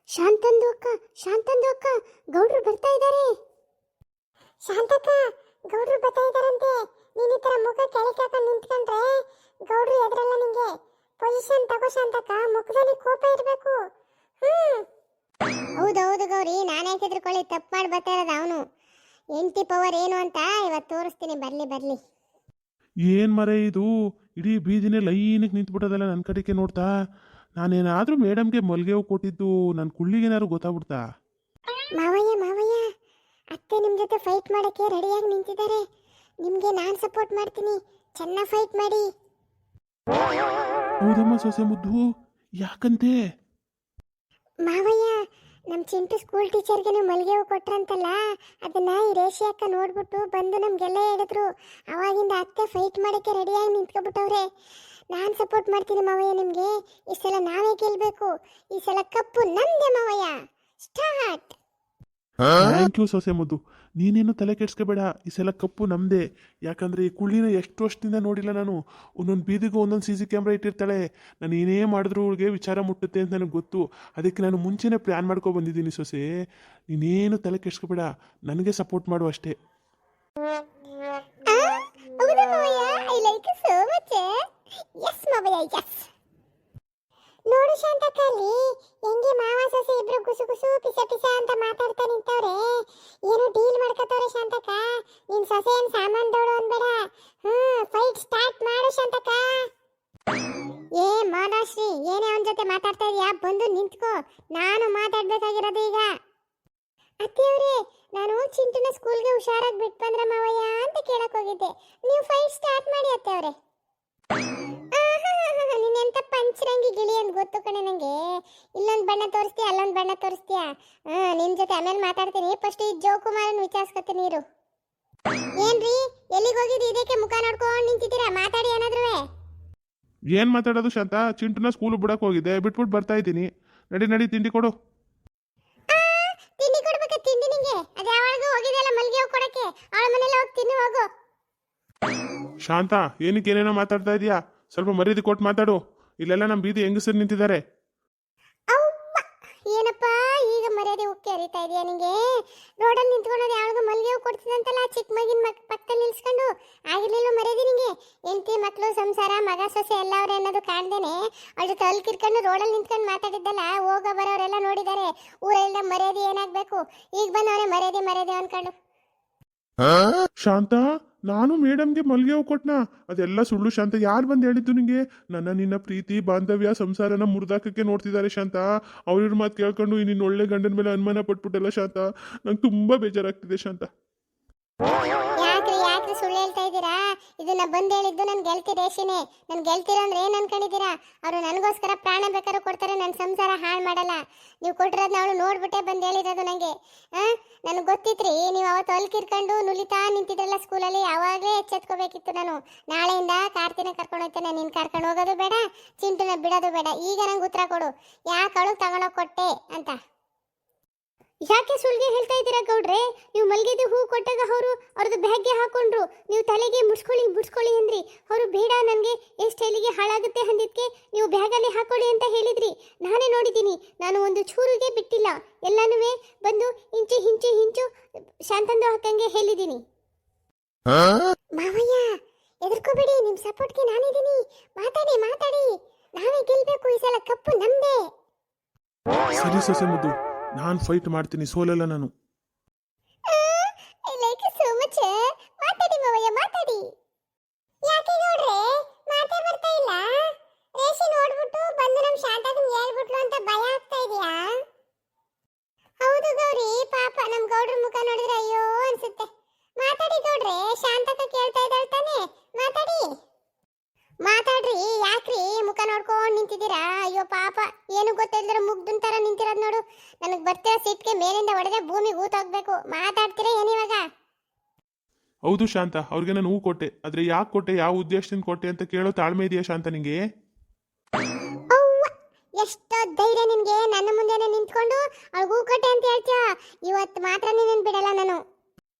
ಶಾಂತಂದು ಅಕ್ಕ, ಶಾಂತಂದು ಅಕ್ಕ, ಗೌಡ್ರು ಬರ್ತಾ ಇದ್ದಾರೆ. ಶಾಂತಕ್ಕ, ಗೌಡ್ರು ಬರ್ತಾ ಇದ್ದಾರಂತೆ. ನೀನು ಈ ಥರ ಮುಖ ಕೆಳಕ್ಕೆ ನಿಂತ್ಕೊಂಡ್ರೆ ಗೌಡ್ರು ಎದುರಲ್ಲ ನಿಂಗೆ. ಪೊಸಿಷನ್ ತಗೋ ಶಾಂತಕ್ಕ, ಮುಖದಲ್ಲಿ ಕೋಪ ಇರಬೇಕು. ಹೌದೌದು ಗೌರಿ, ನಾನೇ ಹೆದರ್ಕೊಳ್ಳಿ, ತಪ್ಪು ಮಾಡಿ ಬರ್ತಾ ಇರೋದು ಅವನು. ಎಂಟಿ ಪವರ್ ಏನು ಅಂತ ಇವತ್ತು ತೋರಿಸ್ತೀನಿ, ಬರ್ಲಿ ಬರ್ಲಿ. ಏನು ಮರೆ ಇದು, ಇಡೀ ಬೀದಿನೇ ಲೈನಿಗೆ ನಿಂತ್ಬಿಟ್ಟದಲ್ಲ ನನ್ನ ಕಡೆಗೆ ನೋಡ್ತಾ. ನಾನೇನಾದರೂ ಮೇಡಮ್ಗೆ ಮಲ್ಗೆ ಹೂ ಕೊಟ್ಟಿದ್ದು ನನ್ನ ಕುಳ್ಳಿಗೇನಾದ್ರು ಗೊತ್ತಾಗ್ಬಿಡ್ತಾ? ಮಾವಯ್ಯ ಮಾವಯ್ಯ, ಅತ್ತೆ ನಿಮ್ಮ ಜೊತೆ ಫೈಟ್ ಮಾಡೋಕ್ಕೆ ರೆಡಿಯಾಗಿ ನಿಂತಿದ್ದಾರೆ. ನಿಮಗೆ ನಾನು ಸಪೋರ್ಟ್ ಮಾಡ್ತೀನಿ, ಚೆನ್ನಾಗಿ ಫೈಟ್ ಮಾಡಿ. ಹೌದಮ್ಮ ಸೊಸೆ ಮುದ್ದು, ಯಾಕಂತೆ? ಮಾವಯ್ಯ, ನಮ್ಮ ಚಿಂಟು ಸ್ಕೂಲ್ ಟೀಚರ್ಗೆ ನೀವು ಮಲ್ಲಿಗೆ ಹೂ ಕೊಟ್ರಂತಲ್ಲ, ಅದನ್ನ ಈ ರೇಷಿ ಅಕ್ಕ ನೋಡ್ಬಿಟ್ಟು ಬಂದು ನಮಗೆಲ್ಲ ಹೇಳಿದ್ರು. ಅವಾಗಿಂದ ಅತ್ತೆ ಫೈಟ್ ಮಾಡೋಕ್ಕೆ ರೆಡಿಯಾಗಿ ನಿಂತ್ಕೊಬಿಟ್ಟವ್ರೆ. ನಾನು ಸಪೋರ್ಟ್ ಮಾಡ್ತೀನಿ ಮಾವಯ್ಯ ನಿಮಗೆ. ಈ ಸಲ ನಾವೇ ಗೆಲ್ಲಬೇಕು. ಈ ಸಲ ಕಪ್ಪು ನಮ್ದೆ ಮಾವಯ್ಯ. ಸ್ಟಾರ್ಟ್. ಥ್ಯಾಂಕ್ ಯು ಸೊಸೆ ಮುದ್ದು, ನೀನೇನು ತಲೆ ಕೆಡ್ಸ್ಕೋಬೇಡ. ಈ ಸಲ ಕಪ್ಪು ನಮ್ಮದೇ. ಯಾಕಂದರೆ ಈ ಕುಳ್ಳಿನ ಎಷ್ಟು ವರ್ಷದಿಂದ ನೋಡಿಲ್ಲ ನಾನು. ಒಂದೊಂದು ಬೀದಿಗೂ ಒಂದೊಂದು CC ಕ್ಯಾಮ್ರಾ ಇಟ್ಟಿರ್ತಾಳೆ. ನಾನು ಏನೇ ಮಾಡಿದ್ರು ಅವಳಿಗೆ ವಿಚಾರ ಮುಟ್ಟುತ್ತೆ ಅಂತ ನನಗೆ ಗೊತ್ತು. ಅದಕ್ಕೆ ನಾನು ಮುಂಚೆನೇ ಪ್ಲ್ಯಾನ್ ಮಾಡ್ಕೊ ಬಂದಿದ್ದೀನಿ ಸೊಸೆ. ನೀನೇನು ತಲೆ ಕೆಡ್ಸ್ಕೋಬೇಡ, ನನಗೆ ಸಪೋರ್ಟ್ ಮಾಡು ಅಷ್ಟೇ. ಹೌದಾ ಮಾವಯ್ಯ, I like you so much. Yes ಮಾವಯ್ಯ, ಎಸ್. ನೋಡು ಶಾಂತಕ್ಕಲ್ಲಿ ಹೆಂಗೆ ಮಾವ ಸೊಸೆ ಇಬ್ರು ಗುಸು ಗುಸು ಪಿಸ ಪಿಸ ಅಂತ ಮಾತಾಡ್ತಾ ನಿಂತವ್ರೆ. ಏನು ಡೀಲ್ ಮಾಡ್ಕೋತವ್ರೆ ಶಾಂತಕ್ಕ. ನಿನ್ ಸೊಸೆ ಏನ್ ಸಾಮಾನ್ದವಳು ಅನ್ಬೇಡ. ಫೈಟ್ ಸ್ಟಾರ್ಟ್ ಮಾಡು ಶಾಂತಕ್ಕ. ಏ ಮಾಲಾಶ್ರೀ, ಏನೇ ಅವನ ಜೊತೆ ಮಾತಾಡ್ತಾ ಇದೀಯಾ? ಬಂದು ನಿಂತ್ಕೋ, ನಾನು ಮಾತಾಡ್ಬೇಕಾಗಿರೋದು ಈಗ. ಅತ್ತೆಯವ್ರೆ, ನಾನು ಚಿಂಟುನ ಸ್ಕೂಲ್ಗೆ ಹುಷಾರಾಗಿ ಬಿಟ್ಟು ಬಂದ್ರೆ ಮಾವಯ್ಯ ಅಂತ ಕೇಳಕ್ ಹೋಗಿದ್ದೆ. ನೀವು ಫೈಟ್ ಸ್ಟಾರ್ಟ್ ಮಾಡಿ ಅತ್ತೆಯವ್ರೆ. ನಿನ್ನೆಂತ ಪಂಚರಂಗಿ ಗಿಳಿ ಅಂತ ಗೊತ್ತು ಕಣೆ ನಂಗೆ. ಇಲ್ಲೊಂದು ಬಣ್ಣ ತೋರಿಸ್ತೀಯ, ಅಲ್ಲೊಂದು ಬಣ್ಣ ತೋರಿಸ್ತೀಯ. ನಿನ್ ಜೊತೆ ಆಮೇಲೆ ಮಾತಾಡ್ತೀನಿ. ಫಸ್ಟ್ ಈ ಜೋಕುಮಾರನ್ ವಿಚಾರಿಸ್ಕೊತೀನಿ ನೀರು. ಏನ್ರಿ, ಎಲ್ಲಿಗೆ ಹೋಗಿದ್ದು? ಇದಕ್ಕೆ ಮುಖ ನೋಡ್ಕೊಂಡು ನಿಂತಿದ್ದೀರಾ? ಮಾತಾಡಿ ಏನಾದ್ರು. ಏನು ಮಾತಾಡೋದು ಶಾಂತ? ಚಿಂಟುನ ಸ್ಕೂಲ್ ಬಿಡಕ್ಕೆ ಹೋಗಿದ್ದೆ, ಬಿಟ್ಬಿಟ್ಟು ಬರ್ತಾ ಇದ್ದೀನಿ. ನಡಿ ನಡಿ, ತಿಂಡಿ ಕೊಡು. ತಿಂಡಿ ಕೊಡ್ಬೇಕ? ತಿಂಡಿ ನಿಂಗೆ ಅದು ಯಾವಾಗ ಹೋಗಿದೆಲ್ಲ ಮಲ್ಗೆ ಹೋಗಿ ಕೊಡಕ್ಕೆ. ಅವಳ ಮನೇಲಿ ಹೋಗಿ ತಿನ್ನು ಹೋಗು. ಶಾಂತ, ಏನಕ್ಕೆ ಏನೇನೋ ಮಾತಾಡ್ತಾ ಇದೀಯಾ? ಸ್ವಲ್ಪ ಮರ್ಯಾದೆ ಕೊಟ್ಟು ಮಾತಾಡು. ಇಲ್ಲೆಲ್ಲ ನಮ್ಮ ಬೀದಿ ಹೆಂಗಸರು ನಿಂತಿದ್ದಾರೆ. ಏನಪ್ಪ ಈಗ ಮರ್ಯಾದೆ ಉಕ್ಕಿ ಹರಿತಾ ಇದೆಯಾ ನಿಂಗೆ? ರೋಡಲ್ಲಿ ನಿಂತ್ಕೊಳ್ಳೋದು ಯಾವಾಗ ಮಲ್ಗೆ ಹೂ ಕೊಡ್ತಿದಂತಲ್ಲ, ಚಿಕ್ಕ ಮಗಿನ ಪಕ್ಕದಲ್ಲಿ ನಿಲ್ಸ್ಕೊಂಡು. ಆಗಿರ್ಲಿಲ್ಲ ಮರ್ಯಾದೆ ನಿಂಗೆ? ಹೆಂಡತಿ ಮಕ್ಕಳು ಸಂಸಾರ ಮಗ ಸೊಸೆ ಎಲ್ಲ ಅವ್ರೆ ಅನ್ನೋದು ಕಾಣ್ದೇನೆ ಅವ್ರ ಜೊತೆ ಅಲ್ಕಿರ್ಕೊಂಡು ರೋಡಲ್ಲಿ ನಿಂತ್ಕೊಂಡು ಮಾತಾಡಿದ್ದಲ್ಲ, ಹೋಗ ಬರೋರೆಲ್ಲ ನೋಡಿದ್ದಾರೆ. ಊರೆಲ್ಲ ಮರ್ಯಾದೆ ಏನಾಗಬೇಕು? ಈಗ ಬಂದವನೇ ಮರ್ಯಾದೆ ಮರ್ಯಾದೆ ಅನ್ಕೊಂಡು. ಶಾಂತ, ನಾನು ಮೇಡಮ್ಗೆ ಮಲ್ಗೆ ಹೂ ಕೊಟ್ನಾ? ಅದೆಲ್ಲ ಸುಳ್ಳು ಶಾಂತ. ಯಾರು ಬಂದು ಹೇಳಿದ್ದು ನಿಂಗೆ? ನಿನ್ನ ಪ್ರೀತಿ ಬಾಂಧವ್ಯ ಸಂಸಾರನ ಮುರಿದಾಕಕ್ಕೆ ನೋಡ್ತಿದ್ದಾರೆ ಶಾಂತ. ಅವ್ರ ಮಾತು ಕೇಳ್ಕೊಂಡು ನಿನ್ನ ಒಳ್ಳೆ ಗಂಡನ ಮೇಲೆ ಅನುಮಾನ ಪಟ್ಬಿಟ್ಟಲ್ಲ ಶಾಂತ. ನಂಗೆ ತುಂಬಾ ಬೇಜಾರಾಗ್ತಿದೆ ಶಾಂತ. ಯಾಕ್ರಿ ಯಾಕ್ರಿ ಸುಳ್ಳು ಹೇಳ್ತಾ ಇದ್ದೀರಾ? ಇದನ್ನ ಬಂದು ಹೇಳಿದ್ದು ನನ್ನ ಗೆಳತಿ ರೇಷಿನೇ. ನನ್ನ ಗೆಳತಿರು ಅಂದ್ರೆ ಏನು ಅನ್ಕೊಂಡಿದ್ದೀರಾ? ಅವರು ನನಗೋಸ್ಕರ ಪ್ರಾಣ ಬೇಕಾದ್ರೂ ಕೊಡ್ತಾರೆ, ನನ್ನ ಸಂಸಾರ ಹಾಳು ಮಾಡಲ್ಲ. ನೀವು ಕೊಟ್ಟಿರೋದನ್ನ ಅವಳು ನೋಡ್ಬಿಟ್ಟೆ ಬಂದು ಹೇಳಿರೋದು ನನಗೆ. ನನಗೆ ಗೊತ್ತಿತ್ರಿ, ನೀವು ಅವತ್ತು ಅಲ್ಕಿರ್ಕೊಂಡು ನುಲಿತಾ ನಿಂತಿದ್ರಲ್ಲ ಸ್ಕೂಲಲ್ಲಿ, ಅವಾಗಲೇ ಎಚ್ಚೆತ್ಕೋಬೇಕಿತ್ತು ನಾನು. ನಾಳೆಯಿಂದ ಕಾರ್ತಿನ ಕರ್ಕೊಂಡು ಹೋಗ್ತೇನೆ. ನೀನು ಕರ್ಕೊಂಡು ಹೋಗೋದು ಬೇಡ, ಚಿಂಟುನ ಬಿಡೋದು ಬೇಡ. ಈಗ ನಂಗೆ ಉತ್ತರ ಕೊಡು, ಯಾಕೆ ಅವಳು ತಗೊಂಡೋಗಿ ಕೊಟ್ಟೆ ಅಂತ. ಯಾಕೆ ಸುಳ್ಗೆ ಹೇಳ್ತಾ ಇದ್ದೀರಾ ಗೌಡ್ರೆ? ನೀವು ಮಲ್ಗೆದು ಹೂ ಕೊಟ್ಟಾಗ ಅವ್ರದ್ದು ಬ್ಯಾಗ್ಗೆ ಹಾಕೊಂಡ್ರು. ನೀವು ತಲೆಗೆ ಮುಡ್ಸ್ಕೊಳ್ಳಿ ಅಂದ್ರಿ. ಅವರು ಬೇಡ, ನನಗೆ ಏರ್ ಸ್ಟೈಲಿಗೆ ಹಾಳಾಗುತ್ತೆ ಅಂದಿದ್ದಕ್ಕೆ ನೀವು ಬ್ಯಾಗಲ್ಲಿ ಹಾಕೊಳ್ಳಿ ಅಂತ ಹೇಳಿದ್ರಿ. ನಾನೇ ನೋಡಿದ್ದೀನಿ, ನಾನು ಒಂದು ಚೂರಿಗೆ ಬಿಟ್ಟಿಲ್ಲ. ಎಲ್ಲನೂ ಬಂದು ಹಿಂಚು ಶಾಂತಂದು ಹಾಕಂಗೆ ಹೇಳಿದ್ದೀನಿ. ಮಾವಯ್ಯ ಎದುರ್ಕೋಬೇಡಿ, ನಿಮ್ಮ ಸಪೋರ್ಟ್ಗೆ ನಾನಿದ್ದೀನಿ. ಮಾತಾಡಿ ನಾವೇ ಗೆಲ್ಬೇಕು. ಈ ಸಲ ಕಪ್ಪು ನಮ್ದೇ. ಸರಿ ಸೊಸೆ ಮುದ್ದು, ನಾನು ಫೈಟ್ ಮಾಡ್ತೀನಿ, ಸೋಲಲ್ಲ ನಾನು. I like you so much. ಮಾತಾಡಿ ಮಾವಯ್ಯ, ಮಾತಾಡಿ. ಯಾಕೆ ನೋಡ್ರೆ ಮಾತೇ ಬರ್ತಾ ಇಲ್ಲ? ರೇಷಿ ನೋಡ್ಬಿಟ್ಟು ಬಂದು ನಮ್ಮ ಶಾಂತಕ್ಕನ ಹೇಳ್ಬಿಟ್ಲು ಅಂತ ಭಯ ಆಗ್ತಾ ಇದೆಯಾ? ಹೌದು ಗೌರಿ, ಪಾಪ ನಮ್ಮ ಗೌಡ್ರ ಮುಖ ನೋಡಿದ್ರೆ ಅಯ್ಯೋ ಅನ್ಸುತ್ತೆ. ಮಾತಾಡಿ ಗೌಡ್ರೆ, ಶಾಂತಕ್ಕ ಕೇಳ್ತಾ ಇದ್ದಾಳೆ ತಾನೆ, ಮಾತಾಡ್ರಿ. ಯಾಕ್ರಿ ಮುಖ ನೋಡ್ಕೊಂಡು ನಿಂತಿದ್ದೀರಾ? ಅಯ್ಯೋ ಪಾಪ, ಏನು ಗೊತ್ತಿಲ್ಲದ್ರೆ ಮುಗ್ದನ್ ತರ ನಿಂತಿರೋದು ನೋಡು. ನನಗೆ ಬರ್ತಿರೋ ಸಿಟ್ಗೆ ಮೇಲಿಂದ ಹೊಡೆದ್ರೆ ಭೂಮಿಗೆ ಊತಾಗ್ಬೇಕು. ಮಾತಾಡ್ತೀರಾ ಏನಿವಾಗ? ಹೌದು ಶಾಂತ, ಅವ್ರಿಗೆ ನಾನು ಹೂ ಕೊಟ್ಟೆ. ಆದ್ರೆ ಯಾಕೆ ಕೊಟ್ಟೆ, ಯಾವ ಉದ್ದೇಶದಿಂದ ಕೊಟ್ಟೆ ಅಂತ ಕೇಳೋ ತಾಳ್ಮೆ ಇದೆಯಾ ಶಾಂತ ನಿಂಗೆ? ಎಷ್ಟೋ ಧೈರ್ಯ ನಿನ್ಗೆ? ನನ್ನ ಮುಂದೆನೆ ನಿಂತ್ಕೊಂಡು ಅವ್ಳಿಗೆ ಹೂ ಕೊಟ್ಟೆ ಅಂತ ಹೇಳ್ತೀಯ? ಇವತ್ತು ಮಾತ್ರ ನೀನೇನು ಬಿಡಲ್ಲ ನಾನು.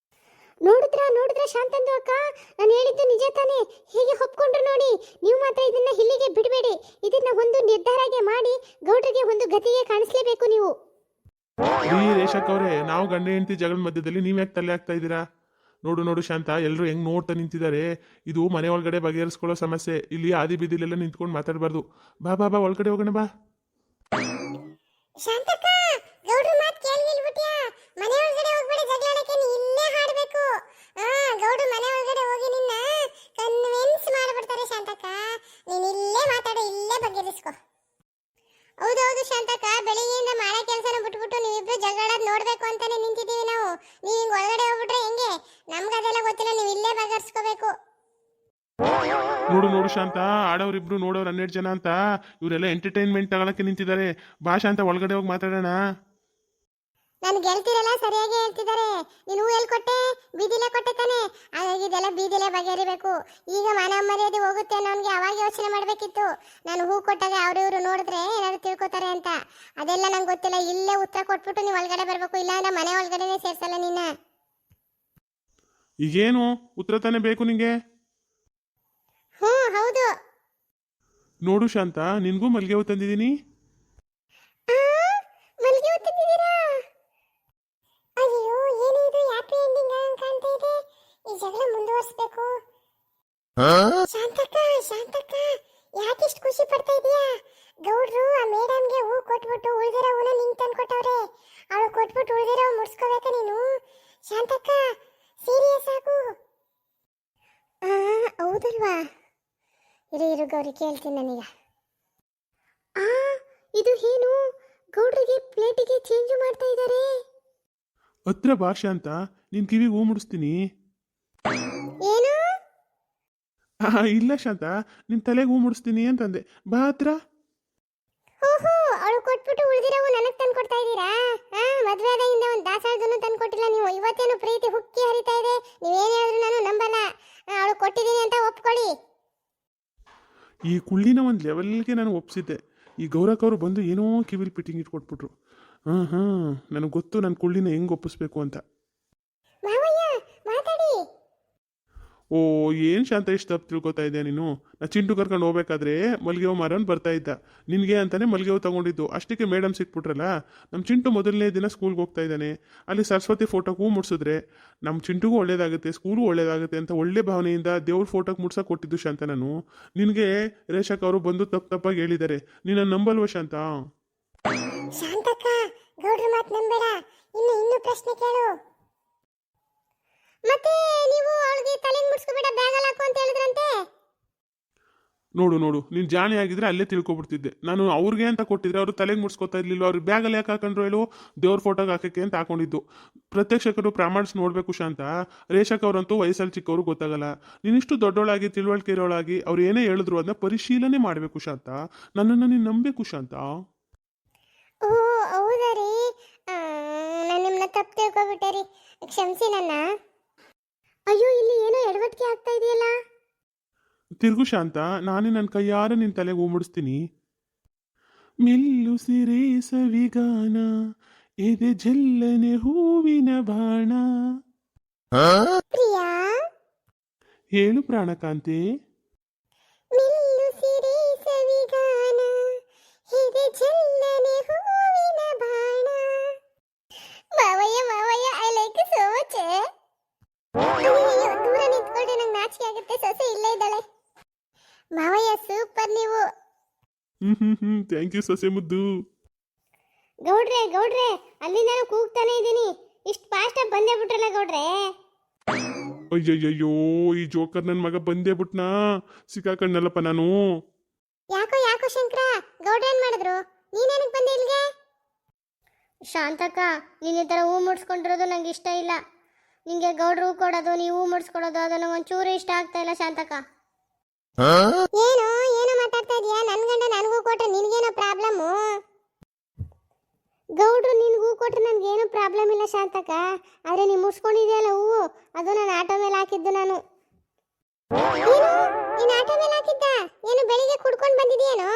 ನೋಡಿದ್ರ ಶಾಂತಂದು ಅಕ್ಕ, ನಾನು ಹೇಳಿದ್ದು ನಿಜ ತಾನೇ? ಹೇಗೆ ಒಪ್ಕೊಂಡ್ರು ನೋಡಿ. ನೀವು ಮಾತ್ರ ಇದನ್ನ ಇಲ್ಲಿಗೆ ಬಿಡಬೇಡಿ. ಇದನ್ನ ಒಂದು ನಿರ್ಧಾರಗೆ ಮಾಡಿ ಗೌಡ್ರಿಗೆ ಒಂದು ಗತಿಗೆ ಕಾಣಿಸ್ಲೇಬೇಕು ನೀವು. ರೀ ರೇಷಕ್ ಅವ್ರೆ, ನಾವು ಗಂಡ ಹೆಂಡತಿ ಜಗಳ ಮಧ್ಯದಲ್ಲಿ ನೀವ್ ಯಾಕೆ ತಲೆ ಹಾಕ್ತಾ ಇದ್ದೀರಾ? ನೋಡು ನೋಡು ಶಾಂತ, ಎಲ್ಲರೂ ಹೆಂಗ್ ನೋಡ್ತಾ ನಿಂತಿದ್ದಾರೆ. ಇದು ಮನೆ ಒಳಗಡೆ ಬಗೆಹರಿಸ್ಕೊಳ್ಳೋ ಸಮಸ್ಯೆ. ಇಲ್ಲಿ ಆದಿ ಬೀದಿಲೆಲ್ಲ ನಿಂತ್ಕೊಂಡು ಮಾತಾಡಬಾರ್ದು. ಬಾ ಬಾ ಬಾ, ಒಳಗಡೆ ಹೋಗೋಣ ಬಾ. ಶಾಂತಕ್ಕ, ಗೌಡ್ರ ಮಾತು ಕೇಳಿಲ್ಬಿಟ್ಯಾ? ಮನೆ ಒಳಗಡೆ ಹೋಗ್ಬೇಡ, ಜಗಳಾಡಕ್ಕೆ ನೀ ಇಲ್ಲೇ ಹಾಡಬೇಕು. ಗೌಡ್ರು ಮನೆ ಒಳಗಡೆ ಹೋಗಿ ನಿನ್ನ ಕನ್ವಿನ್ಸ್ ಮಾಡ್ಬಿಡ್ತಾರೆ. ಶಾಂತಕ್ಕ, ನೀನ್ ಇಲ್ಲೇ ಮಾತಾಡು, ಇಲ್ಲೇ ಬಗೆಹರಿಸ್ಕೊ. ಹೌದೌದು ಶಾಂತಕ್ಕ, ಬೆಳಿಗ್ಗೆಯಿಂದ ಮಾಡೋ ಕೆಲಸನ ಬಿಟ್ಬಿಟ್ಟು ನೀವಿಬ್ರು ಜಗಳಾಡೋದು ನೋಡ್ಬೇಕು ಅಂತಾನೆ ನಿಂತಿದ್ದೀವಿ ನಾವು. ನೀವು ಹಿಂಗ್ ಒಳಗಡೆ ಹೋಗ್ಬಿಟ್ರೆ ಹೆಂಗೆ? ನಮ್ಗದೆಲ್ಲ ಗೊತ್ತಿಲ್ಲ, ನೀವು ಇಲ್ಲೇ ಬಗೆಹರಿಸ್ಕೋಬೇಕು. ನೋಡು ನೋಡು ಶಾಂತ, ಆಡೋರಿಬ್ರು ನೋಡೋರು 12 ಜನ ಅಂತ, ಇವರೆಲ್ಲ ಎಂಟರ್ಟೈನ್ಮೆಂಟ್ ತಗೊಳಕ್ಕೆ ನಿಂತಿದ್ದಾರೆ. ಬಾ ಶಾಂತ, ಒಳಗಡೆ ಹೋಗಿ ಮಾತಾಡೋಣ. ನನ್ ಗೆಲ್ತಿರಲ್ಲ ಸರಿಯಾಗಿ ಹೇಳ್ತಿದ್ದಾರೆ. ನೀನು ಹೂ ಎಲ್ಲಿ ಕೊಟ್ಟೆ? ಬೀದಿಲೇ ಕೊಟ್ಟೆ ತಾನೆ. ಹಾಗಾಗಿ ಇದೆಲ್ಲ ಬೀದಿಲೇ ಬಗೆಹರಿಬೇಕು. ಈಗ ಮಾನ ಮರ್ಯಾದೆ ಹೋಗುತ್ತೆ ಅನ್ನೋನ್ಗೆ ಅವಾಗ ಯೋಚನೆ ಮಾಡ್ಬೇಕಿತ್ತು. ನಾನು ಹೂ ಕೊಟ್ಟಾಗ ಅವ್ರಿವ್ರು ನೋಡಿದ್ರೆ ಏನಾದ್ರು ತಿಳ್ಕೊತಾರೆ ಅಂತ. ಅದೆಲ್ಲ ನಂಗೆ ಗೊತ್ತಿಲ್ಲ. ಇಲ್ಲೇ ಉತ್ತರ ಕೊಟ್ಬಿಟ್ಟು ನೀವು ಒಳಗಡೆ ಬರ್ಬೇಕು, ಇಲ್ಲ ಅಂದ್ರೆ ಮನೆ ಒಳಗಡೆನೆ ಸೇರ್ಸಲ್ಲ ನಿನ್ನ. ಈಗೇನು ಉತ್ತರ ತಾನೇ ಬೇಕು ನಿಂಗೆ? ಹೌದು. ನೋಡು ಶಾಂತ, ನಿನ್ಗೂ ಮಲ್ಗೆ ಹೂ ತಂದಿದ್ದೀನಿ. ಮಲ್ಗೆ ಹೂ ತಂದಿದ್ದೀರಾ? ಅಯ್ಯೋ, ಏನಿದು ಹ್ಯಾಪಿ ಎಂಡಿಂಗ್ ಕಾಣ್ತಾ ಇದೆ. ಈ ಜಗಳ ಮುಂದುವರಿಸಬೇಕು. ಶಾಂತಕ್ಕ, ಶಾಂತಕ್ಕ, ಯಾಕಿಷ್ಟು ಖುಷಿ ಪಡ್ತಾ ಇದೀಯಾ? ಗೌಡ್ರು ಆ ಮೇಡಮ್ಗೆ ಹೂ ಕೊಟ್ಬಿಟ್ಟು ಉಳಿದಿರೋ ಹೂನ ನಿಂಗೆ ತಂದು ಕೊಟ್ಟವ್ರೆ. ಅವಳು ಕೊಟ್ಬಿಟ್ಟು ಉಳಿದಿರೋ ಮುಡ್ಸ್ಕೋಬೇಕಾ ನೀನು? ಶಾಂತಕ್ಕ, ಸೀರಿಯಸ್ ಆಗು. ಹೌದಲ್ವಾ? ಇರು ಗೌರಿ, ಕೇಳ್ತೀನಿ ನನಗ. ಇದು ಏನು? ಗೌಡ್ರಿಗೆ ಪ್ಲೇಟಿಗೆ ಚೇಂಜ್ ಮಾಡ್ತಾ ಇದ್ದಾರೆ. ಹತ್ರ ಬಾ ಶಾಂತ, ನಿನ್ ಕಿವಿಗೆ ಹೂ ಮುಡಿಸ್ತೀನಿ. ಏನು? ಇಲ್ಲ ಶಾಂತ, ನಿನ್ ತಲೆಗೆ ಹೂ ಮುಡಿಸ್ತೀನಿ ಅಂತಂದೆ. ಬಾ ಹತ್ರ. ಓಹೋ, ಅವಳು ಕೊಟ್ಬಿಟ್ಟು ಉಳಿದಿರೋವು ನನಗೆ ತಂದು ಕೊಡ್ತಾ ಇದ್ದೀರಾ? ಮದುವೆ ಆದಾಗಿಂದ ಒಂದು ದಾಸಾಳದನ್ನು ತಂದು ಕೊಟ್ಟಿಲ್ಲ ನೀವು. ಇವತ್ತೇನು ಪ್ರೀತಿ ಹುಕ್ಕಿ ಹರಿತಾ ಇದೆ. ನೀವೇನು ಹೇಳಿದ್ರು ನಾನು ನಂಬಲ್ಲ. ಅವಳು ಕೊಟ್ಟಿದ್ದೀನಿ ಅಂತ ಒಪ್ಕೊಳ್ಳಿ. ಈ ಕುಳ್ಳಿನ ಒಂದು ಲೆವೆಲ್ಗೆ ನಾನು ಒಪ್ಸಿದ್ದೆ. ಈ ಗೌರಕ್ಕವರು ಬಂದು ಏನೋ ಕಿವಿಲ್ ಫಿಟ್ಟಿಂಗ್ ಇಟ್ಕೊಟ್ಬಿಟ್ರು. ನನಗೆ ಗೊತ್ತು ನನ್ನ ಕುಳ್ಳಿನ ಹೆಂಗೆ ಒಪ್ಪಿಸ್ಬೇಕು ಅಂತ. ಮಾವಯ್ಯ, ಮಾತಾಡಿ. ಓ, ಏನು ಶಾಂತ ಇಷ್ಟು ತಪ್ಪು ತಿಳ್ಕೊತಾ ಇದೆಯಾ ನೀನು? ನಾ ಚಿಂಟು ಕರ್ಕೊಂಡು ಹೋಗ್ಬೇಕಾದ್ರೆ ಮಲ್ಗೆ ಹೂ ಮಾರೋನು ಬರ್ತಾ ಇದ್ದ. ನಿನಗೆ ಅಂತಾನೆ ಮಲ್ಗೆ ಹೂ ತಗೊಂಡಿದ್ದು. ಅಷ್ಟಕ್ಕೆ ಮೇಡಮ್ ಸಿಕ್ಬಿಟ್ರಲ್ಲ. ನಮ್ಮ ಚಿಂಟು ಮೊದಲನೇ ದಿನ ಸ್ಕೂಲ್ಗೆ ಹೋಗ್ತಾ ಇದ್ದಾನೆ. ಅಲ್ಲಿ ಸರಸ್ವತಿ ಫೋಟೋಗೆ ಹೂ ಮುಡ್ಸಿದ್ರೆ ನಮ್ಮ ಚಿಂಟುಗೂ ಒಳ್ಳೇದಾಗುತ್ತೆ, ಸ್ಕೂಲು ಒಳ್ಳೇದಾಗುತ್ತೆ ಅಂತ ಒಳ್ಳೆ ಭಾವನೆಯಿಂದ ದೇವ್ರ ಫೋಟೋಗೆ ಮುಡ್ಸಕ್ಕೆ ಕೊಟ್ಟಿದ್ದು ಶಾಂತ ನಾನು. ನಿನಗೆ ರೇಷಕ್ ಅವರು ಬಂದು ತಪ್ಪಾಗಿ ಹೇಳಿದ್ದಾರೆ. ನೀನು ನಂಬಲ್ವ ಶಾಂತ? ಶಾಂತಕ್ಕ, ಗೌಡ್ರ ಮಾತು ನಂಬೇಡ. ಇನ್ನು ಪ್ರಶ್ನೆ ಕೇಳು. ಮತ್ತೆ ನೀವು ಅವಳಿಗೆ ತಲೆಗೆ ಮುಡ್ಸ್ಕೋಬೇಡ, ಬ್ಯಾಗಲ್ಲಿ ಹಾಕು ಅಂತ ಹೇಳಿದ್ರಂತೆ. ನೋಡು ನೋಡು, ನೀನು ಜಾಣಿ ಆಗಿದ್ರೆ ಅಲ್ಲೇ ತಿಳ್ಕೊಬಿಡ್ತಿದ್ದೆ. ನಾನು ಅವ್ರಿಗೆ ಅಂತ ಕೊಟ್ಟಿದ್ರೆ ಅವರು ತಲೆಗೆ ಮುಡ್ಸ್ಕೊತಾ ಇರ್ಲಿಲ್ಲ. ಅವ್ರಿಗೆ ಬ್ಯಾಗಲ್ಲಿ ಯಾಕೆ ಹಾಕೊಂಡ್ರು ಹೇಳು? ದೇವ್ರ ಫೋಟೋಗೆ ಹಾಕಕ್ಕೆ ಅಂತ ಹಾಕೊಂಡಿದ್ದು. ಪ್ರತ್ಯಕ್ಷಕರು ಪ್ರಾಮಾಣಿಸಿ ನೋಡ್ಬೇಕು ಶಾಂತ. ರೇಷಕ್ ಅವರಂತೂ ವಯಸ್ಸಲ್ಲಿ ಚಿಕ್ಕವರು, ಗೊತ್ತಾಗಲ್ಲ. ನೀನಿಷ್ಟು ದೊಡ್ಡವಳಾಗಿ ತಿಳುವಳಿಕೆ ಇರೋಳಾಗಿ ಅವ್ರು ಏನೇ ಹೇಳಿದ್ರು ಅದನ್ನ ಪರಿಶೀಲನೆ ಮಾಡಬೇಕು ಶಾಂತ. ನನ್ನನ್ನು ನೀನು ನಂಬಬೇಕು ಶಾಂತ. ಓ, ಹೌದಾ ರೀ? ನಾನು ನಿಮ್ಮನ್ನ ತಪ್ಪು ತಿಳ್ಕೊಬಿಟ್ಟೆ ರೀ, ಕ್ಷಮಿಸಿ ನನ್ನ. ಅಯ್ಯೋ, ಇಲ್ಲಿ ಏನೋ ಎಡವಟ್ಟಿಗೆ ಆಗ್ತಾ ಇದೆಯಲ್ಲ. ತಿರುಗು ಶಾಂತ, ನಾನೇ ನನ್ನ ಕೈಯಾರ ನಿನ್ನ ತಲೆಗೆ ಹೂ ಮುಡಿಸ್ತೀನಿ. ಮೆಲ್ಲು ಸಿರೆ ಸವಿಗಾನ, ಎದೆ ಜಲ್ಲನೆ ಹೂವಿನ ಬಾಣ. ಪ್ರಿಯಾ, ಹೇಳು ಪ್ರಾಣಕಾಂತಿ. ಮೆಲ್ಲು ಸಿರೆ ಸವಿಗಾನ, ಎದೆ ಜಲ್ಲನೆ ಹೂವಿನ ಬಾಣ. ಮಾವಯ್ಯ, ಮಾವಯ್ಯ, I like you so much. ದೂರ ನಿಂತ್ಕೊಂಡ್ರೆ ನಂಗೆ ನಾಚಿಕೆ ಆಗುತ್ತೆ. ಸೊಸೆ ಇಲ್ಲೇ ಇದ್ದಾಳೆ. ಮಾವಯ್ಯ, ಸೂಪರ್ ನೀವು. ಥ್ಯಾಂಕ್ ಯು ಸೊಸೆ ಮುದ್ದು. ಗೌಡ್ರೆ, ಗೌಡ್ರೆ, ಅಲ್ಲಿಂದ ಕೂಗ್ತಾನೆ ಇದ್ದೀನಿ. ಇಷ್ಟು ಫಾಸ್ಟಾಗಿ ಬಂದೇ ಬಿಟ್ರಲ್ಲ ಗೌಡ್ರೆ. ಅಯ್ಯಯ್ಯೋ, ಈ ಜೋಕರ್ ನನ್ನ ಮಗ ಬಂದೇ ಬಿಟ್ನಾ. ಸಿಕ್ಕಾಕಣ್ಣಲ್ಲಪ್ಪ ನಾನು. ಯಾಕೋ ಯಾಕೋ ಶಂಕರ, ಗೌಡ್ರ ಏನ್ ಮಾಡಿದ್ರು? ನೀನೇನಕ್ಕೆ ಬಂದೆ ಇಲ್ಲಿಗೆ? ಶಾಂತಕ್ಕ, ನೀನು ಈ ಥರ ಹೂ ಮುಡ್ಸ್ಕೊಂಡಿರೋದು ನಂಗೆ ಇಷ್ಟ ಇಲ್ಲ. ನಿಂಗೆ ಗೌಡ್ರು ಹೂ ಕೊಡೋದು, ನೀವು ಹೂ ಮುಡ್ಸ್ಕೊಡೋದು, ಅದು ನಂಗೆ ಒಂಚೂರು ಇಷ್ಟ ಆಗ್ತಾ ಇಲ್ಲ ಶಾಂತಕ್ಕ. ಏನೋ ಮಾತಾಡ್ತಾ ಇದೀಯಾ? ನನ್ನ ಗಂಡ ನನಗೂ ಕೊಟ್ರೆ ನಿನಗೇನೋ ಪ್ರಾಬ್ಲಮ್ಮು? ಗೌಡ್ರು ನಿನ್ಗೆ ಹೂ ಕೊಟ್ರೆ ನನಗೇನು ಪ್ರಾಬ್ಲಮ್ ಇಲ್ಲ ಶಾಂತಕ್ಕ. ಆದರೆ ನೀವು ಮುಡ್ಸ್ಕೊಂಡಿದೆಯಲ್ಲ ಹೂವು, ಅದು ನಾನು ಆಟೋ ಮೇಲೆ ಹಾಕಿದ್ದು. ನಾನು ನೀನು ಆಟೋ ಮೇಲೆ ಹಾಕಿದ್ದ? ಏನು ಬೆಳಿಗ್ಗೆ ಕುಡ್ಕೊಂಡು ಬಂದಿದೆಯೇನೋ?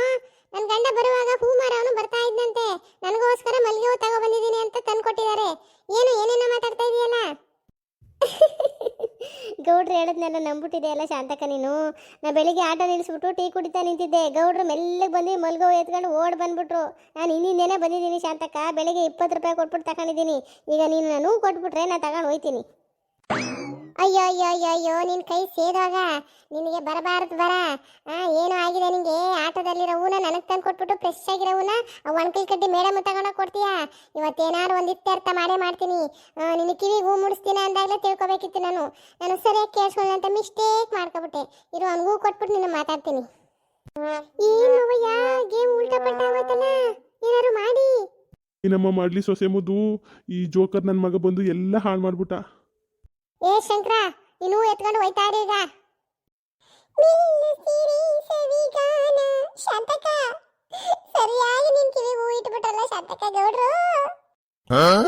ನನ್ನ ಗಂಡ ಬರುವಾಗ ಹೂ ಮಾರವನು ಬರ್ತಾ ಇದ್ದಂತೆ. ನನಗೋಸ್ಕರ ಮಲ್ಲಿಗೆ ಹೂ ತಗೋ ಬಂದಿದ್ದೀನಿ ಅಂತ ತಂದು ಕೊಟ್ಟಿದ್ದಾರೆ. ಏನೇನೋ ಮಾತಾಡ್ತಾ ಇದೆಯಲ್ಲ. ಗೌಡ್ರು ಹೇಳಿದ್ನೆಲ್ಲ ನಂಬಿಟ್ಟಿದೆ ಅಲ್ಲ ಶಾಂತಕ್ಕ ನೀನು. ನಾ ಬೆಳಿಗ್ಗೆ ಆಟೋ ನಿಲ್ಲಿಸ್ಬಿಟ್ಟು ಟೀ ಕುಡಿತಾ ನಿಂತಿದ್ದೆ, ಗೌಡ್ರು ಮೆಲ್ಲಗೆ ಬಂದು ಮಲ್ಗೋ ಎತ್ಕೊಂಡು ಓಡ್ ಬಂದ್ಬಿಟ್ರು. ನಾನು ಇನ್ನಿಂದೇನೆ ಬಂದಿದ್ದೀನಿ ಶಾಂತಕ್ಕ, ಬೆಳಿಗ್ಗೆ 20 ರೂಪಾಯಿ ಕೊಟ್ಬಿಟ್ಟು ತಗೊಂಡಿದ್ದೀನಿ. ಈಗ ನೀನು ನಾನು ಕೊಟ್ಬಿಟ್ರೆ ನಾನು ತಗೊಂಡು ಹೋಯ್ತೀನಿ. ಅಯ್ಯೋ ಅಯ್ಯೋ ಅಯ್ಯೋ ಅಯ್ಯೋ, ನಿನ್ನ ಕೈ ಸೇದುವಾಗ ನಿನಗೆ ಬರಬಾರದು ಬರ. ಏನೋ ಆಗಿದೆ ನಿನಗೆ, ಆಟೋದಲ್ಲಿರೋ ಹೂನ ನನಗೆ ತಂದು ಕೊಟ್ಬಿಟ್ಟು ಫ್ರೆಶ್ ಆಗಿರೋ ಹೂನ ಒಣಕಲ್ ಕಡ್ಡಿ ಮೇಡಮ್ ತಗೊಂಡೋಗಿ ಕೊಡ್ತೀಯಾ? ಇವತ್ತೇನಾದ್ರು ಒಂದು ಇತ್ಯರ್ಥ ಮಾಡೇ ಮಾಡ್ತೀನಿ. ನಿನ್ನ ಕಿವಿಗೆ ಹೂ ಮುಡಿಸ್ತೀನಿ ಅಂದಾಗಲೇ ತಿಳ್ಕೊಬೇಕಿತ್ತು. ನಾನು ಸರಿಯಾಗಿ ಕೇಳಿಸ್ಕೊಳ್ಳ ಅಂತ ಮಿಸ್ಟೇಕ್ ಮಾಡ್ಕೊಬಿಟ್ಟೆ. ಇರು ಅವ್ನಿಗೂ ಕೊಟ್ಬಿಟ್ಟು ನೀನು ಮಾತಾಡ್ತೀನಿ. ಏನು ಗೇಮ್ ಉಲ್ಟಾ ಪಲ್ಟಾ ಆಗೋಯ್ತಲ್ಲ, ಏನಾದ್ರು ಮಾಡಿ. ಏನಮ್ಮ ಮಾಡ್ಲಿ ಸೊಸೆ ಮುದ್ದು, ಈ ಜೋಕರ್ ನನ್ನ ಮಗ ಬಂದು ಎಲ್ಲ ಹಾಳು ಮಾಡ್ಬಿಟ್ಟ. ಏ ಶಂಕರ, ನೀನು ಎತ್ಕೊಂಡು ಹೋಯ್ತಾ ಇರಿ ಈಗ. ಶಾಂತಕ, ಸರಿಯಾಗಿ ನಿನ್ ಕಿವಿ ಹೂ ಇಟ್ಬಿಟ್ಟಲ್ಲ ಶಾಂತಕ ಗೌಡ್ರು.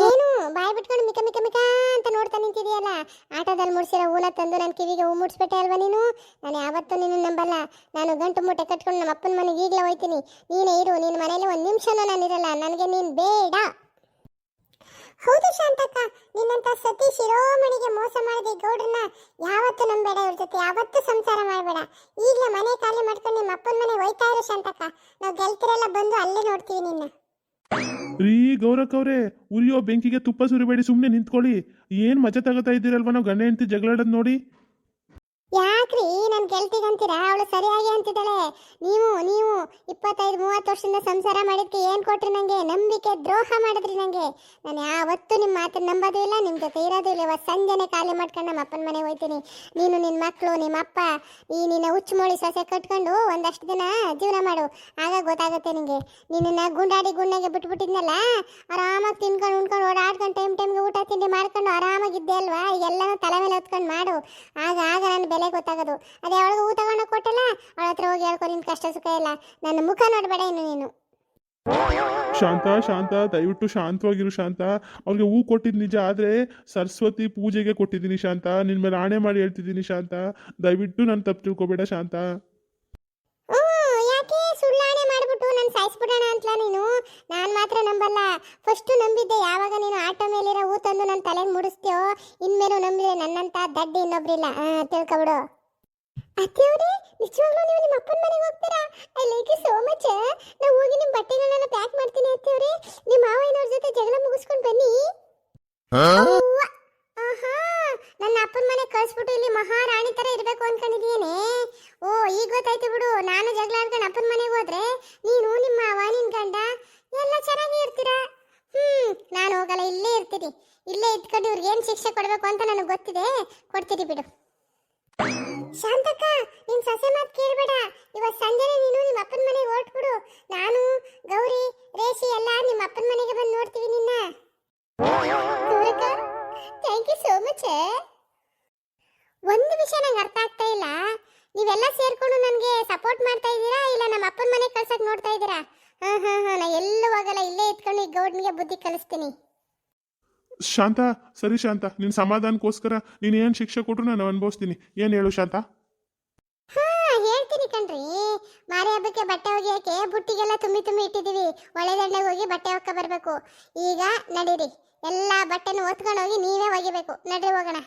ಏನು ಬಾಯ್ ಬಿಟ್ಕೊಂಡು ಮಿಕ ಮಿಕ ಮಿಕ ಅಂತ ನೋಡ್ತಾ ನಿಂತಿದೆಯಲ್ಲ? ಆಟೋದಲ್ಲಿ ಮುಡ್ಸಿರೋ ಹೂನ ತಂದು ನನ್ನ ಕಿವಿಗೆ ಹೂ ಮುಡ್ಸ್ಬಿಟ್ಟೆ ಅಲ್ವಾ ನೀನು? ನಾನು ಯಾವತ್ತೂ ನಿನ್ನ ನಂಬಲ್ಲ. ನಾನು ಗಂಟು ಮೂಟೆ ಕಟ್ಕೊಂಡು ನಮ್ಮ ಅಪ್ಪನ ಮನೆಗೆ ಈಗಲೇ ಹೋಯ್ತೀನಿ. ನೀನೇ ಇರು, ನಿನ್ನ ಮನೇಲಿ ಒಂದು ನಿಮಿಷನೂ ನಾನಿರಲ್ಲ. ನನಗೆ ನೀನು ಬೇಡ. ಹೌದು ಶಾಂತಕ್ಕ, ನಿನ್ನಂತ ಸತಿ ಶಿರೋಮಣಿಗೆ ಮೋಸ ಮಾಡಿದೆ ಗೌಡ್ರನ್ನ ಯಾವತ್ತೂ ನಂಬೇಡ. ಇವ್ರ ಜೊತೆ ಯಾವತ್ತೂ ಸಂಸಾರ ಮಾಡಬೇಡ. ಈಗಲೇ ಮನೆ ಖಾಲಿ ಮಾಡ್ಕೊಂಡು ನಿಮ್ಮ ಅಪ್ಪನ ಮನೆ ಹೋಯ್ತಾ ಇರು ಶಾಂತಕ್ಕ. ನಾವು ಗೆಲ್ತಿರೆಲ್ಲ ಬಂದು ಅಲ್ಲೇ ನೋಡ್ತೀವಿ ನಿನ್ನ. ರೀ ಗೌರಕ್ ಅವ್ರೆ, ಉರಿಯೋ ಬೆಂಕಿಗೆ ತುಪ್ಪ ಸುರಿಬೇಡಿ, ಸುಮ್ಮನೆ ನಿಂತ್ಕೊಳ್ಳಿ. ಏನು ಮಜಾ ತಗೋತಾ ಇದ್ದೀರಲ್ವ ನಾವು ಗಂಡ ಹೆಂಡತಿ ಜಗಳಾಡೋದು ನೋಡಿ. ಯಾಕ್ರಿ ನನ್ ಗೆಲ್ತಿಗಂತೀರಾ? ಅವಳು ಸರಿಯಾಗಿ ಅಂತಿದ್ದಾಳೆ. ನೀವು 25-30 ವರ್ಷದಿಂದ ಸಂಸಾರ ಮಾಡಿದ್ಕೆ ಏನ್ ಕೊಟ್ರಿ ನಂಗೆ? ನಂಬಿಕೆ ದ್ರೋಹ ಮಾಡಿದ್ರಿ ನಂಗೆ. ನಾನು ಯಾವತ್ತೂ ನಿಮ್ಮ ಮಾತನ್ನ ನಂಬೋದು ಇಲ್ಲ, ನಿಮ್ಮ ಜೊತೆ ಇರೋದು ಇಲ್ಲ. ಇವತ್ತು ಸಂಜೆನೆ ಖಾಲಿ ಮಾಡ್ಕೊಂಡು ನಮ್ಮ ಅಪ್ಪನ ಮನೆಗೆ ಹೋಯ್ತೀನಿ. ನೀನು, ನಿನ್ನ ಮಕ್ಕಳು, ನಿಮ್ಮ ಅಪ್ಪ, ಈ ನಿನ್ನ ಹುಚ್ಚುಮೋಳಿ ಸೊಸೆ ಕಟ್ಕೊಂಡು ಒಂದಷ್ಟು ದಿನ ಜೀವನ ಮಾಡು. ಆಗ ಗೊತ್ತಾಗುತ್ತೆ ನಿಂಗೆ. ನಿನ್ನ ಗುಂಡಾಡಿ ಗುಂಡಾಗೆ ಬಿಟ್ಬಿಟ್ಟಿದ್ನಲ್ಲ, ಆರಾಮಾಗಿ ತಿನ್ಕೊಂಡು ಉಣ್ಕೊಂಡು ಓಡಾಡ್ಕೊಂಡು ಟೈಮ್ಗೆ ಊಟ ತಿಂಡಿ ಮಾಡ್ಕೊಂಡು ಆರಾಮಾಗಿದ್ದೆ ಅಲ್ವಾ? ಎಲ್ಲನೂ ತಲೆ ಮೇಲೆ ಹೊತ್ಕೊಂಡು ಮಾಡು. ಆಗ ನನ್ನ ಬೆಲೆ ಗೊತ್ತಾಗೋದು. ಅದೇ ಅವಳಿಗೆ ಹೂ ತಗೊಂಡು ಕೊಟ್ಟಲ್ಲ, ಅವಳ ಹತ್ರ ಹೋಗಿ ಹೇಳ್ಕೊ ನಿನ್ ಕಷ್ಟ ಸುಖ ಇಲ್ಲ. ನನ್ನ ಮುಖ ನೋಡ್ಬೇಡ ಇನ್ನು ನೀನು. ಶಾಂತ, ದಯವಿಟ್ಟು ಶಾಂತವಾಗಿರು ಶಾಂತ. ಅವ್ರಿಗೆ ಹೂ ಕೊಟ್ಟಿದ್ದು ನಿಜ, ಆದರೆ ಸರಸ್ವತಿ ಪೂಜೆಗೆ ಕೊಟ್ಟಿದ್ದೀನಿ ಶಾಂತ. ನಿನ್ನ ಮೇಲೆ ಆಣೆ ಮಾಡಿ ಹೇಳ್ತಿದ್ದೀನಿ ಶಾಂತ, ದಯವಿಟ್ಟು ನಾನು ತಪ್ಪು ತಿಳ್ಕೊಬೇಡ ಶಾಂತ. ಯಾಕೆ ಸುಳ್ಳಾಣೆ ಮಾಡ್ಬಿಟ್ಟು ನಾನು ಸಾಯಿಸ್ಬಿಡೋಣ ಅಂತಲ ನೀನು? ನಾನು ಮಾತ್ರ ನಂಬಲ್ಲ. ಫಸ್ಟ್ ನಂಬಿದ್ದೆ ಯಾವಾಗ ನೀನು ಆಟೋ ಮೇಲಿರೋ ಹೂ ತಂದು ನನ್ನ ತಲೆಗೆ ಮುಡಿಸ್ತೀಯೋ, ಇನ್ಮೇಲೂ ನಂಬಿದ್ರೆ ನನ್ನಂತ ದಡ್ಡಿ ಇನ್ನೊಬ್ರಿಲ್ಲ. ತಿಳ್ಕೊಬಿಡು. ಅತ್ತೆಯವ್ರೆ, ನಿಜವಾಗ್ಲೂ ನೀವು ನಿಮ್ಮ ಅಪ್ಪನ ಮನೆಗೆ ಹೋಗ್ತೀರಾ? I like you so much. ನಾವು ಹೋಗಿ ನಿಮ್ಮ ಬಟ್ಟೆಗಳನ್ನೆಲ್ಲ ಪ್ಯಾಕ್ ಮಾಡ್ತೀನಿ ಅತ್ತೆಯವ್ರೆ. ನಿಮ್ಮ ಮಾವಯ್ಯನವ್ರ ಜೊತೆ ಜಗಳ ಮುಗಿಸ್ಕೊಂಡು ಬನ್ನಿ. ಆಹಾ, ನನ್ನ ಅಪ್ಪನ ಮನೆ ಕಳಿಸ್ಬಿಟ್ಟು ಇಲ್ಲಿ ಮಹಾರಾಣಿ ತರ ಇರ್ಬೇಕು ಅನ್ಕೊಂಡಿದೀಯೇನೆ? ಓ, ಈಗ ಗೊತ್ತಾಯ್ತು ಬಿಡು. ನಾನು ಜಗಳ ಆಡ್ಕೊಂಡು ಅಪ್ಪನ ಮನೆಗೆ ಹೋದ್ರೆ ನೀನು, ನಿಮ್ಮ ಮಾವ, ನಿನ್ ಗಂಡ ಎಲ್ಲ ಚೆನ್ನಾಗಿ ಇರ್ತೀರಾ. ನಾನು ಹೋಗಲ್ಲ, ಇಲ್ಲೇ ಇರ್ತೀನಿ. ಇಲ್ಲೇ ಇದ್ಕೊಂಡು ಇವ್ರಿಗೆ ಏನ್ ಶಿಕ್ಷೆ ಕೊಡ್ಬೇಕು ಅಂತ ನನಗೆ ಗೊತ್ತಿದೆ, ಕೊಡ್ತೀರಿ ಬಿಡು. ಶಾಂತಕ್ಕ, ನಿನ್ ಸೊಸೆ ಮಾತು ಕೇಳಬೇಡ. ಇವತ್ತು ಸಂಜೆನೆ ನೀನು ನಿಮ್ಮ ಅಪ್ಪನ ಮನೆಗೆ ಹೊರಟ್ಬಿಡು. ನಾನು, ಗೌರಿ, ರೇಷಿ ಎಲ್ಲ ನಿಮ್ಮ ಅಪ್ಪನ ಮನೆಗೆ ಬಂದು ನೋಡ್ತೀವಿ ನಿನ್ನ. Thank you so much. ಒಂದು ವಿಷಯ ನಂಗೆ ಅರ್ಥ ಆಗ್ತಾ ಇಲ್ಲ. ನೀವೆಲ್ಲ ಸೇರ್ಕೊಂಡು ನನಗೆ ಸಪೋರ್ಟ್ ಮಾಡ್ತಾ ಇದ್ದೀರಾ, ಇಲ್ಲ ನಮ್ಮ ಅಪ್ಪನ ಮನೆಗೆ ಕಳ್ಸಕ್ ನೋಡ್ತಾ ಇದ್ದೀರಾ? ನಾ ಎಲ್ಲೂ ಹೋಗಲ್ಲ, ಇಲ್ಲೇ ಇಟ್ಕೊಂಡು ಈ ಗೌಡ್ನಿಗೆ ಬುದ್ಧಿ ಕಲಿಸ್ತೀನಿ. ಶಾಂತ, ಸರಿ ಶಾಂತ, ನಿನ್ನ ಸಮಾಧಾನಕ್ಕೋಸ್ಕರ ನೀನು ಏನು ಶಿಕ್ಷೆ ಕೊಟ್ಟರು ನಾನು ಅನುಭವಿಸ್ತೀನಿ. ಏನು ಹೇಳು ಶಾಂತ? ಹೇಳ್ತೀನಿ ಕಣ್ರಿ. ಮಾರಿ ಹಬ್ಬಕ್ಕೆ ಬಟ್ಟೆ ಒಗೆಯಕ್ಕೆ ಬುಟ್ಟಿಗೆಲ್ಲ ತುಂಬಿ ಇಟ್ಟಿದ್ದೀವಿ. ಒಳ್ಳೆದಂಡೆಗೆ ಹೋಗಿ ಬಟ್ಟೆ ಒಕ್ಕ ಬರಬೇಕು. ಈಗ ನಡೀರಿ, ಎಲ್ಲ ಬಟ್ಟೆನೂ ಒತ್ಕೊಂಡು ಹೋಗಿ ನೀವೇ ಒಗಿಬೇಕು. ನಡ್ರಿ ಹೋಗೋಣ.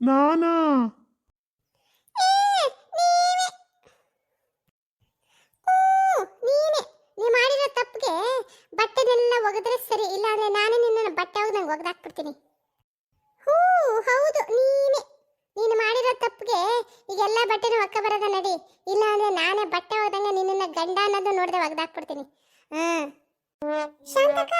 ನಾನಾ? ನೀ ಮಾಡಿರೋ ತಪ್ಪಿಗೆ ಬಟ್ಟೆನೆಲ್ಲ ಒಗೆದ್ರೆ ಸರಿ, ಇಲ್ಲಾಂದ್ರೆ ನಾನೇ ನಿನ್ನ ಬಟ್ಟೆ ಒಗೆದಂಗೆ ಒಗೆದಾಕ್ಬಿಡ್ತೀನಿ. ಹೌದು, ನೀನು ಮಾಡಿರೋ ತಪ್ಪಿಗೆ ಈಗೆಲ್ಲ ಬಟ್ಟೆನೂ ಒಕ್ಕ ಬರೋದ ನಡಿ. ಇಲ್ಲಾಂದ್ರೆ ನಾನೇ ಬಟ್ಟೆ ಒಗೆದಂಗೆ ನಿನ್ನ ಗಂಡ ಅನ್ನೋದು ನೋಡ್ದೆ ಒಗೆದಾಕ್ಬಿಡ್ತೀನಿ. ಶಾಂತಕ್ಕ,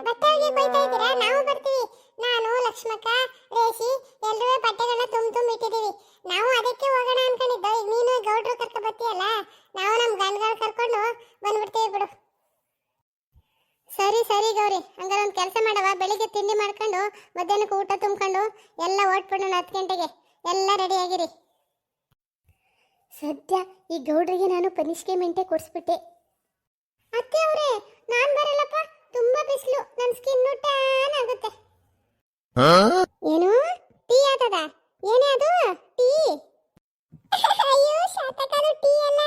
ಬಟ್ಟೆ ಒಗೆಯಕ್ಕೆ ಬೈತಾ ಇದ್ದೀರಾ? ನಾವು ಬರ್ತೀವಿ. ನಾನು, ಲಕ್ಷ್ಮಕ್ಕ, ರೇಷಿ ಎಲ್ಲರೂ ಬಟ್ಟೆಗಳನ್ನ ತುಂಬ ಇಟ್ಟಿದ್ದೀವಿ. ನಾವು ಅದಕ್ಕೆ ಹೋಗೋಣ ಅನ್ಕೊಂಡಿದ್ದೋ. ಈಗ ನೀನು ಗೌಡ್ರು ಕರ್ಕೊ ಬರ್ತೀಯಲ್ಲ, ನಾವು ನಮ್ಮ ಗಂಡಗಳು ಕರ್ಕೊಂಡು ಬಂದ್ಬಿಡ್ತೀವಿ ಬಿಡು. ಸರಿ ಗೌರಿ, ಹಂಗಾರೆ ಒಂದು ಕೆಲಸ ಮಾಡವ. ಬೆಳಿಗ್ಗೆ ತಿಂಡಿ ಮಾಡ್ಕೊಂಡು ಮಧ್ಯಾಹ್ನಕ್ಕೆ ಊಟ ತುಂಬ್ಕೊಂಡು ಎಲ್ಲ ಓಟ್ಬಿಡೋಣ. 10 ಗಂಟೆಗೆ ಎಲ್ಲ ರೆಡಿಯಾಗಿರಿ. ಸದ್ಯ ಈ ಗೌಡ್ರಿಗೆ ನಾನು ಪನಿಷ್ಮೆಂಟೇ ಕೊಡಿಸ್ಬಿಟ್ಟೆ. ಅತ್ತೆ ಅವರೇ, ನಾನು ಬರಲ್ಲಪ್ಪ, ತುಂಬಾ ಬಿಸಿಲು, ನನ್ನ ಸ್ಕಿನ್ ಟ್ಯಾನ್ ಆಗುತ್ತೆ. ಏನು ಟೀ ಆತದ? ಏನೇ ಅದು ಟೀ? ಅಯ್ಯೋ ಶಾತಕದು ಟೀ ಅಲ್ಲ,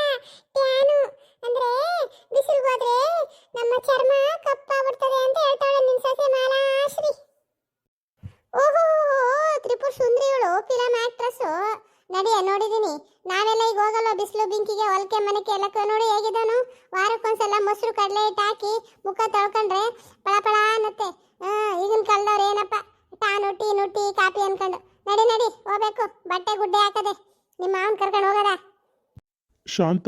ಟ್ಯಾನು. ಅಂದ್ರೆ ಬಿಸಿಲು ಹೋದ್ರೆ ನಮ್ಮ ಚರ್ಮ ಕಪ್ಪಾಗ್ಬಿಡ್ತದೆ ಅಂತ ಹೇಳ್ತಾಳೆ ನಿನ್ ಸೊಸೆ ಮಾಲಾಶ್ರೀ. ಓಹೋ, ತ್ರಿಪುರ ಸುಂದರಿ ಇವಳು. ನೋಡಿ ಹೇಗಿದ್ದಾನು. ವಾರಕ್ಕೊಂದ್ಸಲ ಮೊಸರು ಕಡಲೆ ಹಿಟ್ಟು ಹಾಕಿ ಮುಖ ತೊಳ್ಕೊಂಡ್ರೆ ಪಳ ಪಳ ಅನ್ನತ್ತೆ. ಈಗಿನ ಕಾಲದವ್ರು ಏನಪ್ಪ ಟಾನು ಟೀನು ಟೀ ಕಾಫಿ ಅನ್ಕೊಂಡು. ನಡಿ ನಡಿ ಹೋಗ್ಬೇಕು, ಬಟ್ಟೆ ಗುಡ್ಡೆ ಹಾಕದೆ ನಿಮ್ಮ ಮಾವನ್ ಕರ್ಕೊಂಡು ಹೋಗದ. ಶಾಂತ,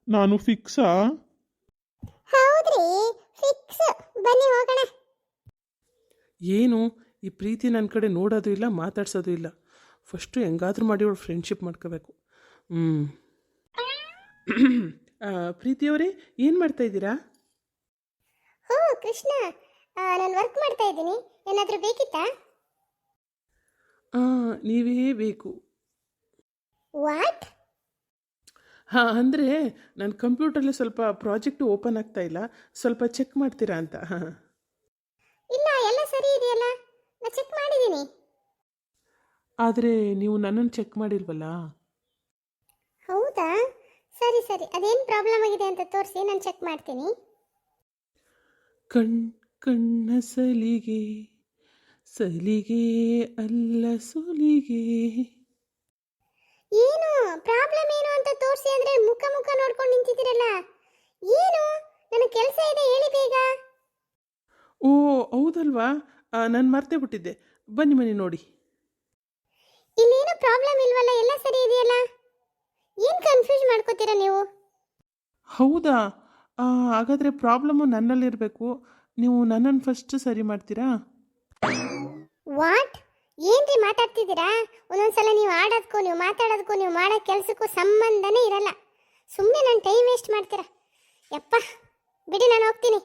ನಾನು ಫಿಕ್ಸಾ? ಹೌದ್ರಿ, ಫಿಕ್ಸ್. ಬನ್ನಿ ಹೋಗೋಣ. ಏನು ಈ ಪ್ರೀತಿ ನನ್ನ ಕಡೆ ನೋಡೋದು ಇಲ್ಲ, ಮಾತಾಡ್ಸೋದು ಇಲ್ಲ. ಫಸ್ಟು ಹೆಂಗಾದ್ರೂ ಮಾಡಿ ಅವಳು ಫ್ರೆಂಡ್ಶಿಪ್ ಮಾಡ್ಕೋಬೇಕು. ಪ್ರೀತಿಯವರೇ, ಏನು ಮಾಡ್ತಾಯಿದ್ದೀರಾ? ಹೋ ಕೃಷ್ಣ, ನಾನು ವರ್ಕ್ ಮಾಡ್ತಾ ಇದ್ದೀನಿ. ಏನಾದರೂ ಬೇಕಿತ್ತಾ? ನೀವೇ ಬೇಕು. ವಾಟ್? ಅಂದರೆ ನನ್ನ ಕಂಪ್ಯೂಟರ್ಲಿ ಸ್ವಲ್ಪ ಪ್ರಾಜೆಕ್ಟು ಓಪನ್ ಆಗ್ತಾ ಇಲ್ಲ, ಸ್ವಲ್ಪ ಚೆಕ್ ಮಾಡ್ತೀರಾ ಅಂತ. ಇಲ್ಲ, ಎಲ್ಲ ಸರಿ ಇದೆಯಲ್ಲ, ನಾನು ಚೆಕ್ ಮಾಡಿದ್ದೀನಿ. ಆದರೆ ನೀವು ನನ್ನನ್ನು ಚೆಕ್ ಮಾಡಿಲ್ವಲ್ಲ. ಹೌದಾ, ಸರಿ ಸರಿ, ಅದೇನು ಪ್ರಾಬ್ಲಮ್ ಆಗಿದೆ ಅಂತ ತೋರಿಸಿ, ನಾನು ಚೆಕ್ ಮಾಡ್ತೀನಿ. ಕಣ್ಣ ಸಲಿಗೆ ಸಲಿಗೆ ಅಲ್ಲ ಸುಲಿಗೆ. ಏನು ಪ್ರಾಬ್ಲಮ್ ಏನು ಅಂತ ತೋರಿಸಿ ಅಂದ್ರೆ ಮುಖ ಮುಖ ನೋಡ್ಕೊಂಡು ನಿಂತಿದ್ದೀರಲ್ಲ, ಏನು? ನನ್ನ ಕೆಲಸ ಇದೆ, ಹೇಳಿ ಬೇಗ. ಓ ಹೌದಲ್ವಾ, ನಾನು ಮರ್ತೇ ಬಿಟ್ಟಿದ್ದೆ. ಬನ್ನಿ ನೋಡಿ. ಇಲ್ಲೇನು ಪ್ರಾಬ್ಲಮ್ ಇಲ್ವಲ್ಲ, ಎಲ್ಲ ಸರಿ ಇದೆಯಲ್ಲ, ಏನು ಕನ್ಫ್ಯೂಸ್ ಮಾಡ್ಕೋತೀರಾ ನೀವು? ಹೌದಾ, ಹಾಗಾದರೆ ಪ್ರಾಬ್ಲಮ್ಮು ನನ್ನಲ್ಲಿರಬೇಕು. ನೀವು ನನ್ನನ್ನು ಫಸ್ಟ್ ಸರಿ ಮಾಡ್ತೀರಾ? ವಾಟ್? ಏನ್ರಿ ಮಾತಾಡ್ತಿದ್ದೀರಾ? ಒಂದೊಂದ್ಸಲ ನೀವು ಆಡೋದಕ್ಕೂ ನೀವು ಮಾತಾಡೋದಕ್ಕೂ ನೀವು ಮಾಡೋ ಕೆಲಸಕ್ಕೂ ಸಂಬಂಧನೇ ಇರಲ್ಲ. ಸುಮ್ಮನೆ ನನ್ನ ಟೈಮ್ ವೇಸ್ಟ್ ಮಾಡ್ತೀರಾ. ಯಪ್ಪ ಬಿಡಿ, ನಾನು ಹೋಗ್ತೀನಿ.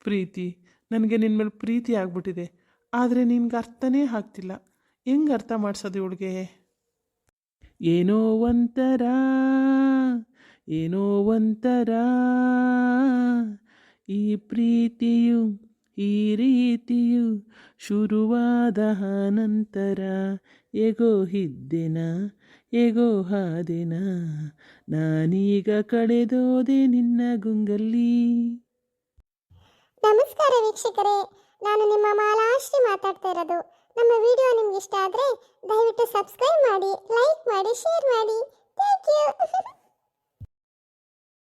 ಪ್ರೀತಿ, ನನಗೆ ನಿನ್ನ ಮೇಲೆ ಪ್ರೀತಿ ಆಗ್ಬಿಟ್ಟಿದೆ, ಆದರೆ ನಿನ್ಗೆ ಅರ್ಥನೇ ಆಗ್ತಿಲ್ಲ. ಹೆಂಗೆ ಅರ್ಥ ಮಾಡಿಸೋದು ಇವಳಿಗೆ? ಏನೋ ಒಂಥರ ಈ ಪ್ರೀತಿಯು ಈ ರೀತಿಯು ಶುರುವಾದ ನಂತರ ಎಗೋ ಹಿದ್ದೆನ ಎಗೋ ಹಾದೆನ, ನಾನೀಗ ಕಳೆದೋದೆ ನಿನ್ನ ಗುಂಗಲ್ಲಿ. ನಮಸ್ಕಾರ ವೀಕ್ಷಕರೇ, ನಾನು ನಿಮ್ಮ ಮಾಲಾಶ್ರೀ ಮಾತಾಡ್ತಾ ಇರೋದು. ನಮ್ಮ ವಿಡಿಯೋ ನಿಮ್ಗೆ ಇಷ್ಟ ಆದರೆ ದಯವಿಟ್ಟು ಸಬ್ಸ್ಕ್ರೈಬ್ ಮಾಡಿ, ಲೈಕ್ ಮಾಡಿ, ಶೇರ್ ಮಾಡಿ. Thank you.